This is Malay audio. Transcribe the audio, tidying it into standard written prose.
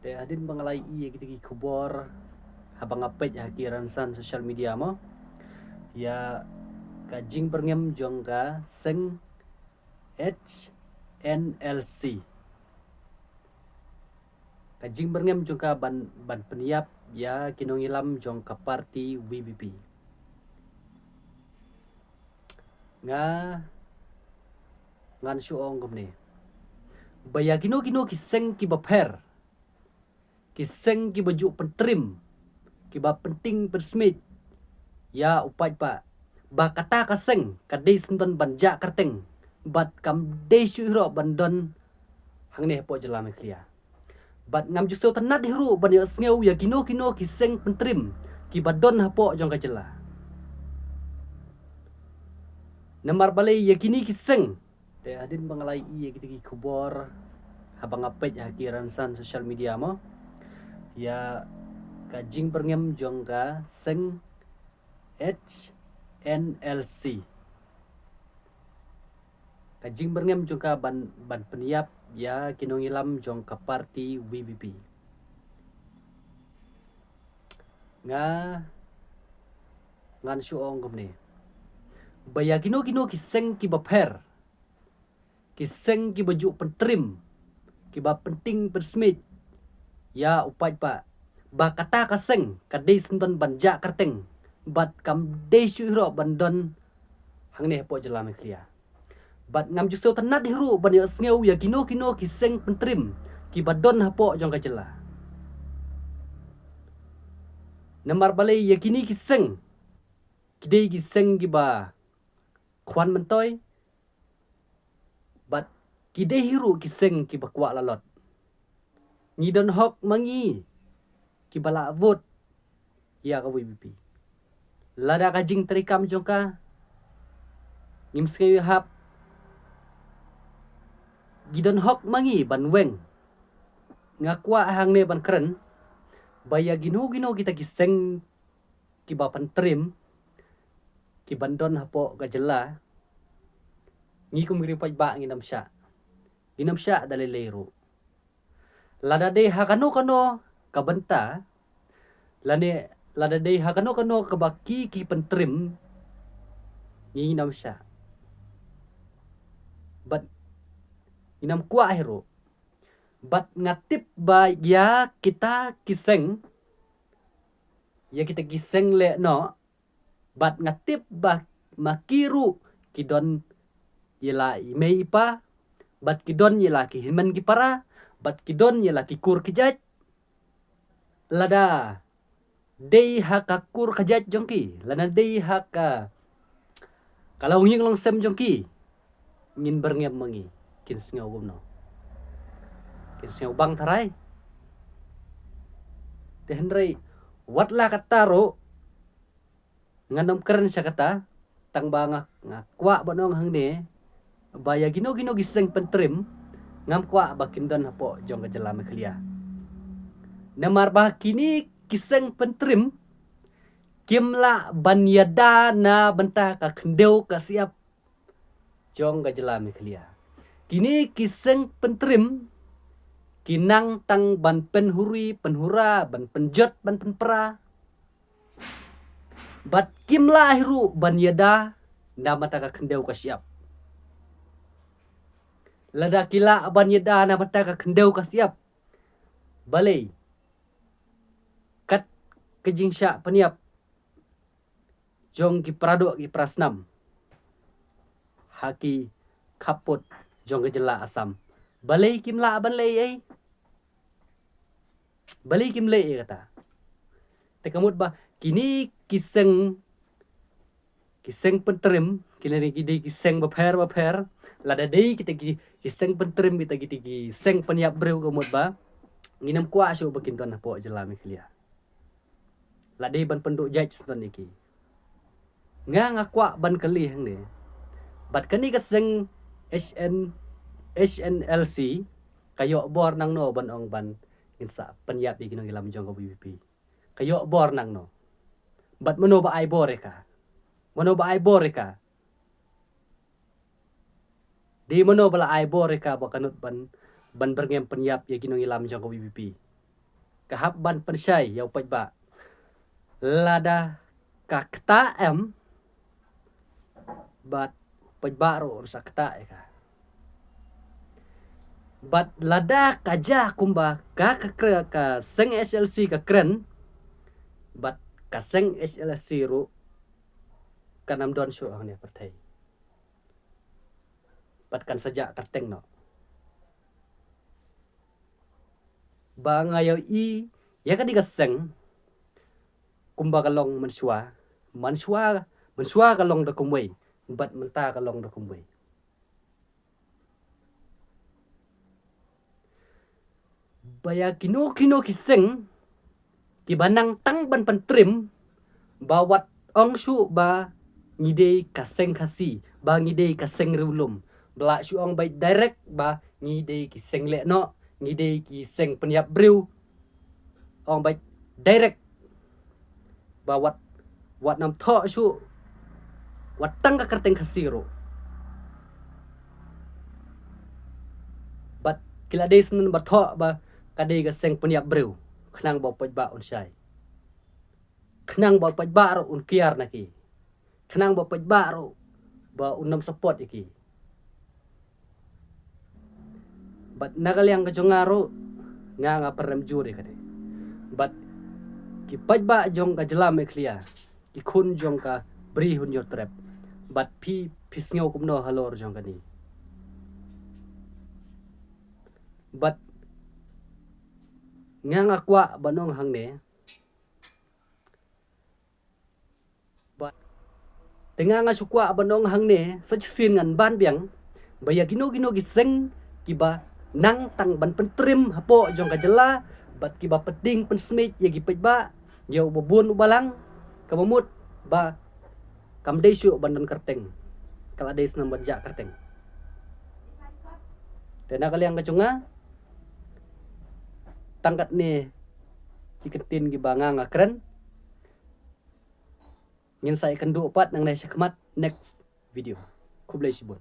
Te hadin bangalai iya kita gi kubor habang apet ya kiran san social media mo ya kajing perngem jong ka seng HNLC kajing perngem jong ka ban peniap ya kinongilam jong ka parti VVP nga ngan suong gumne baya kino kiseng ki baper kiseng ki baju pentrim ki ba penting persmit ya upai pa ba kata kaseng kadai senton banja kerteng bat kam dei syuro bandon hang ne po jelam klia bat ngam justo tanat hiru ban ya sneu ya kino kiseng pentrim ki badon hapo jong ka jela namar balai ya kini kiseng te hadin bangalai iya kita gi kubor habang apet ya kiran san social media mo ya kajing perngem jong ka seng HNLC kajing perngem jong ka ban peniap ya kinongilam jong ka parti VVP nga ngan suong gumne baya kino kiseng ki baper kiseng ki baju pentrim ki ba penting persmit ya upai pa ba kata kaseng kadai senton banja kerteng bat kam dei syuro bandon hang ne po jelam klia bat ngam justo tanat hiru ban ya sneu ya kino kiseng pentrim ki badon hapo jong ka jela namar balai ya kini kiseng kidei kiseng ki ba kwan mentoy bat kidei hiru kiseng ki ba kwa lalot ngidon hok mangi ki bala vote ya ka VVP lada kajing terikam jongka ngim skei hap gidon hok mangi ban weng ngakwa hang ne ban keren baya gino kita kiseng ki ba pentrim ki bandon hapo ka jela ngi kumiri paj ba nginam sya dalilero lada de hakano kabenta lada de hakano kabaki ki pentrim nginam sya bat inam kwa hero bat ngatip ba ya kita kiseng ya kita kiseng le no bat ngatip ba makiru kidon yela imei pa bat kidon yela ki himan ki para bat kidon yela ki kur kijat lada dei haka kur kijat jongki lada dei haka kalau nging long sem jongki ngin berngem mangi kin sngau gumno kin sngau bang tarai te henry watla kataro ngandom keren sya kata tang bangak ngakwa banong hang ne baya gino giseng pentrim ngam kwa bakindon hapo jong ka jela meklia namar bah kini kiseng pentrim kimla banyada na benta ka kendeu ka siap jong ka jela meklia kini kiseng pentrim kinang tang ban penhuri penhura ban penjot ban penpera bat kimla hiru banyada na mata ka kendeu ka siap lada kila banyada na mata ka kendeu ka siap balai kat kejing sya peniap jong ki prado ki prasnam haki kaput jong ke jela asam balai kimla balai balai kimle kata tekamut ba kini kiseng pentrim kini kidei kiseng baper lada dei kita kiseng pentrim kita kiseng peniap breu kamut ba nginam kwa syo bakin ton po jela meklia ladei ban penduk jaj ston iki nga ngakwa ban kali hang ne bat kani kaseng HNLC kayo bor nang no ban ong ban insa penyap di ginong ilam jong VVP kayo bor nang no bat mano ba ay boreka di mano bala ay boreka ba kanut ban berngem penyap ya ginong ilam jong VVP kahap ban pensyai yau paj ba lada ka kta em bat paj ba ro sa kta ka bat lada kaja kumba ka seng SLC ka kren bat ka seng SLC ro kanam don syu ang ne perthai bat kan saja karteng no ba ngayo i ya ka digaseng kumba kalong manswa kalong da kumway bat menta kalong da kumway baya kino kiseng kibanang tang ban pentrim bawat ong syu ba ngidei kaseng kasi ba ngidei kaseng rulum bla syu ong bai direct ba ngidei kiseng le no ngidei kiseng penyap briu ong bai direct ba wat nam tho syu wat tang ka karteng kasiro bat kila dei senen ba tho ba kadei kaseng penyap briu khnang ba paj ba on syai khnang ba paj ba ro un kiar na ki khnang ba paj ba ro ba unam support iki bat nagalyang ka jongaro nga perem juri kade bat ki paj ba jong ka jelam eklia ki khun jong ka bri hun jor trap bat pi pisngau kumno halor jong kani bat nga kwa banong hang ne bat tenga nga sukwa banong hang ne sajsin ngan ban biang baya gino giseng kiba nang tang ban pentrim hapo jong ka jela bat kiba peding pen smith ya gi pej ba yo bobun ubalang kamamut ba kam dei syu bandon karteng kala dei snam banja karteng tena kaliang kacunga tangkat ni iketin gi banga nga keren ngin saya kendu opat nang nai syakmat next video kublai sibun